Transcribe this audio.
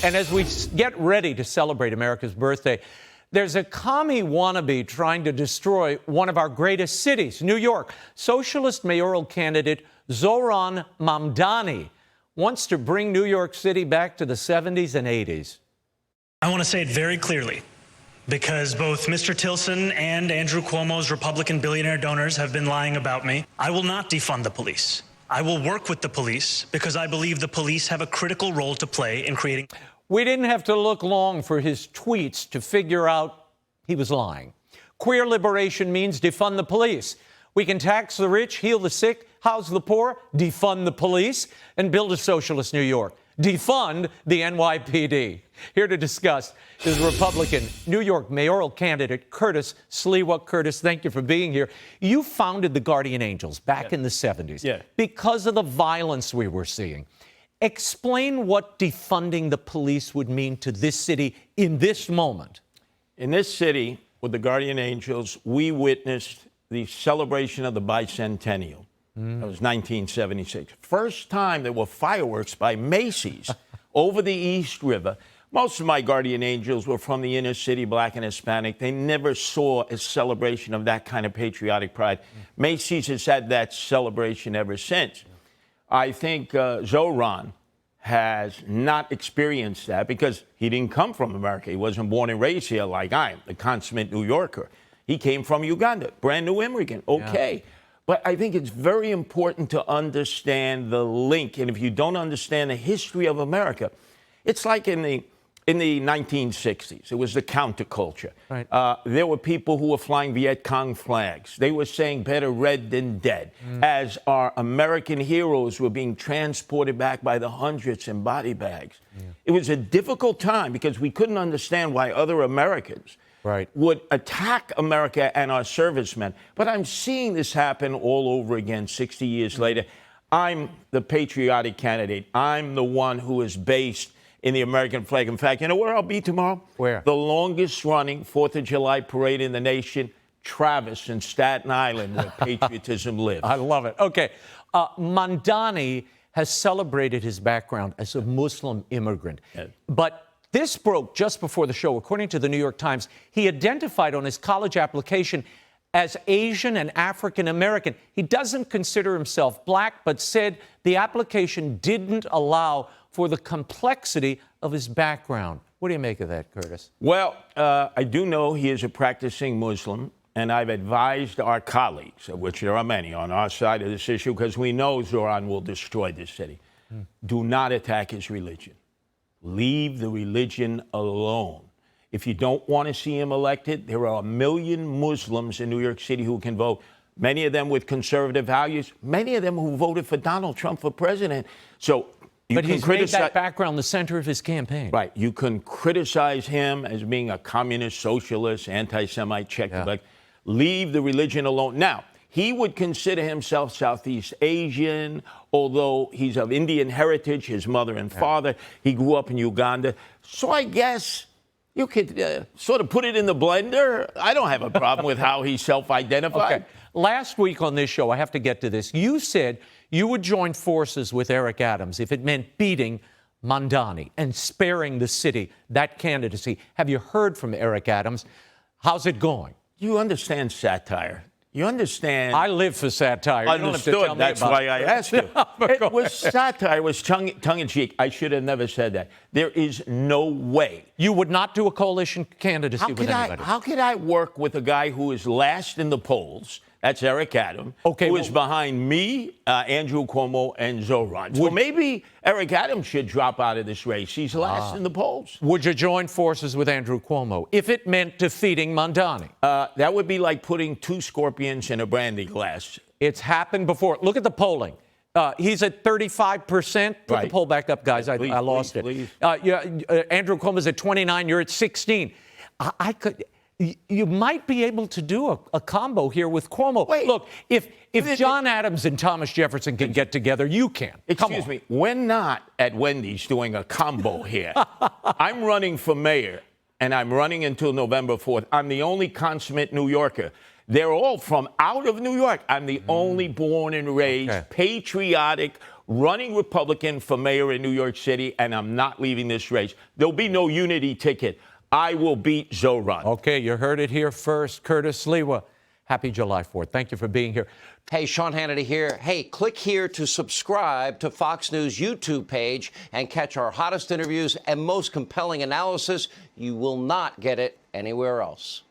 And as we get ready to celebrate America's birthday, there's a commie wannabe trying to destroy one of our greatest cities, New York. Socialist mayoral candidate Zohran Mamdani wants to bring New York City back to the 70s and 80s. I want to say it very clearly, because both Mr. Tilson and Andrew Cuomo's Republican billionaire donors have been lying about me. I will not defund the police. I will work with the police because I believe the police have a critical role to play in creating. We didn't have to look long for his tweets to figure out he was lying. Queer liberation means defund the police. We can tax the rich, heal the sick, house the poor, defund the police, and build a socialist New York. Defund the NYPD. Here to discuss is Republican New York mayoral candidate Curtis Sliwa. Curtis, thank you for being here. You founded the Guardian Angels back in the 70s because of the violence we were seeing. Explain what defunding the police would mean to this city in this moment. In this city, with the Guardian Angels, we witnessed the celebration of the bicentennial. That was 1976. First time there were fireworks by Macy's over the East River. Most of my Guardian Angels were from the inner city, Black and Hispanic. They never saw a celebration of that kind of patriotic pride. Macy's has had that celebration ever since. I think Zohran has not experienced that because he didn't come from America. He wasn't born and raised here like I am, the consummate New Yorker. He came from Uganda, brand new immigrant. Okay. Yeah. But I think it's very important to understand the link. And if you don't understand the history of America, it's like in the 1960s. It was the counterculture. Right. There were people who were flying Viet Cong flags. They were saying better red than dead. As our American heroes were being transported back by the hundreds in body bags. It was a difficult time because we couldn't understand why other Americans would attack America and our servicemen. But I'm seeing this happen all over again 60 years later. I'm the patriotic candidate. I'm the one who is based in the American flag. In fact, you know where I'll be tomorrow? Where? The longest running 4th of July parade in the nation, Travis in Staten Island, where patriotism lives. I love it. Okay. Mamdani has celebrated his background as a Muslim immigrant. But this broke just before the show. According to the New York Times, he identified on his college application as Asian and African American. He doesn't consider himself black, but said the application didn't allow for the complexity of his background. What do you make of that, Curtis? Well, I do know he is a practicing Muslim, and I've advised our colleagues, of which there are many on our side of this issue, because we know Zohran will destroy this city. Do not attack his religion. Leave the religion alone. If you don't want to see him elected, there are 1 million Muslims in New York City who can vote, many of them with conservative values, many of them who voted for Donald Trump for president. So but he's made that background the center of his campaign. Right. You can criticize him as being a communist, socialist, anti-Semite, Czech. But leave the religion alone. Now, he would consider himself Southeast Asian, although he's of Indian heritage, his mother and father. He grew up in Uganda. So I guess you could sort of put it in the blender. I don't have a problem with how he self-identified. Okay. Last week on this show, I have to get to this, you said you would join forces with Eric Adams if it meant beating Mamdani and sparing the city that candidacy. Have you heard from Eric Adams? How's it going? You understand satire. You understand. I live for satire. You understood. Don't have to tell me That's about why I asked you. It was satire. It was tongue-in-cheek. I should have never said that. There is no way. You would not do a coalition candidacy with anybody. How could I work with a guy who is last in the polls? That's Eric Adams, who is behind me, Andrew Cuomo, and Zohran. So maybe Eric Adams should drop out of this race. He's last in the polls. Would you join forces with Andrew Cuomo if it meant defeating Mamdani? That would be like putting 2 scorpions in a brandy glass. It's happened before. Look at the polling. He's at 35%. Put the poll back up, guys. I lost it. Andrew Cuomo's at 29. You're at 16. You might be able to do a combo here with Cuomo. Wait, look, if John Adams and Thomas Jefferson can get together, you can. Excuse me, we're not at Wendy's doing a combo here. I'm running for mayor, and I'm running until November 4th. I'm the only consummate New Yorker. They're all from out of New York. I'm the only born and raised, patriotic, running Republican for mayor in New York City, and I'm not leaving this race. There'll be no unity ticket. I will beat Zoran. Okay, you heard it here first. Curtis Sliwa, happy July 4th. Thank you for being here. Hey, Sean Hannity here. Hey, click here to subscribe to Fox News YouTube page and catch our hottest interviews and most compelling analysis. You will not get it anywhere else.